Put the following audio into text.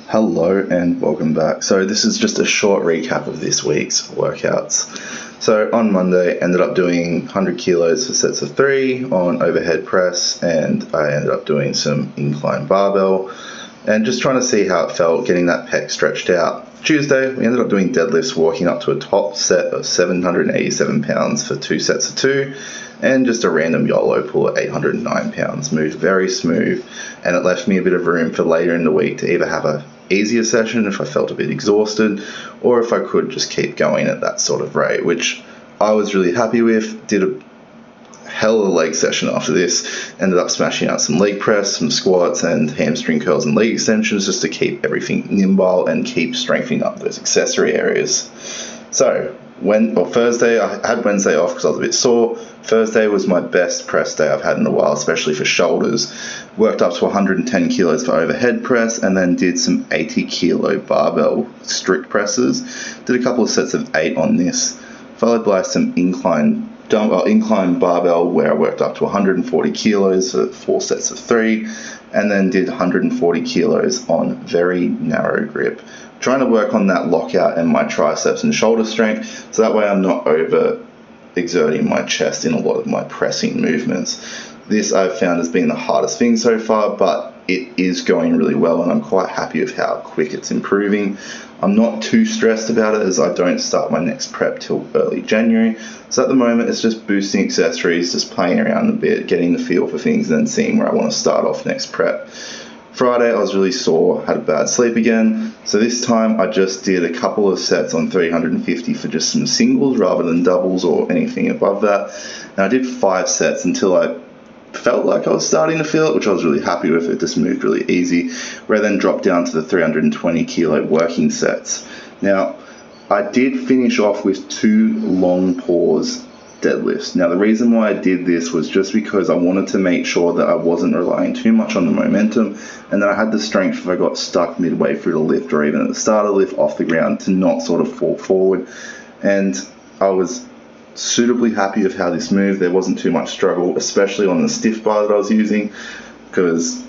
Hello and welcome back. So this is just a short recap of this week's workouts. So on Monday, ended up doing 100 kilos for sets of 3 on overhead press, and I ended up doing some incline barbell and just trying to see how it felt, getting that pec stretched out. Tuesday, we ended up doing deadlifts, walking up to a top set of 787 pounds for 2 sets of 2, and just a random YOLO pull at 809 pounds. Moved very smooth, and it left me a bit of room for later in the week to either have a easier session if I felt a bit exhausted, or if I could just keep going at that sort of rate, which I was really happy with. Did a hell of a leg session after this. Ended up smashing out some leg press, some squats, and hamstring curls and leg extensions just to keep everything nimble and keep strengthening up those accessory areas. So Thursday, I had Wednesday off because I was a bit sore. Thursday was my best press day I've had in a while, especially for shoulders. Worked up to 110 kilos for overhead press, and then did some 80 kilo barbell strict presses. Did a couple of sets of 8 on this, followed by some incline barbell where I worked up to 140 kilos for 4 sets of 3, and then did 140 kilos on very narrow grip, trying to work on that lockout and my triceps and shoulder strength, so that way I'm not over exerting my chest in a lot of my pressing movements. This I've found has been the hardest thing so far, but it is going really well, and I'm quite happy with how quick it's improving. I'm not too stressed about it, as I don't start my next prep till early January. So at the moment, it's just boosting accessories, just playing around a bit, getting the feel for things, and then seeing where I want to start off next prep. Friday, I was really sore, had a bad sleep again. So this time, I just did a couple of sets on 350 for just some singles rather than doubles or anything above that. And I did 5 sets until I felt like I was starting to feel it, which I was really happy with. It just moved really easy, where I then dropped down to the 320 kilo working sets. Now, I did finish off with 2 long pause deadlifts. Now, the reason why I did this was just because I wanted to make sure that I wasn't relying too much on the momentum, and that I had the strength if I got stuck midway through the lift or even at the start of the lift off the ground to not sort of fall forward. And I was suitably happy with how this moved. There wasn't too much struggle, especially on the stiff bar that I was using, because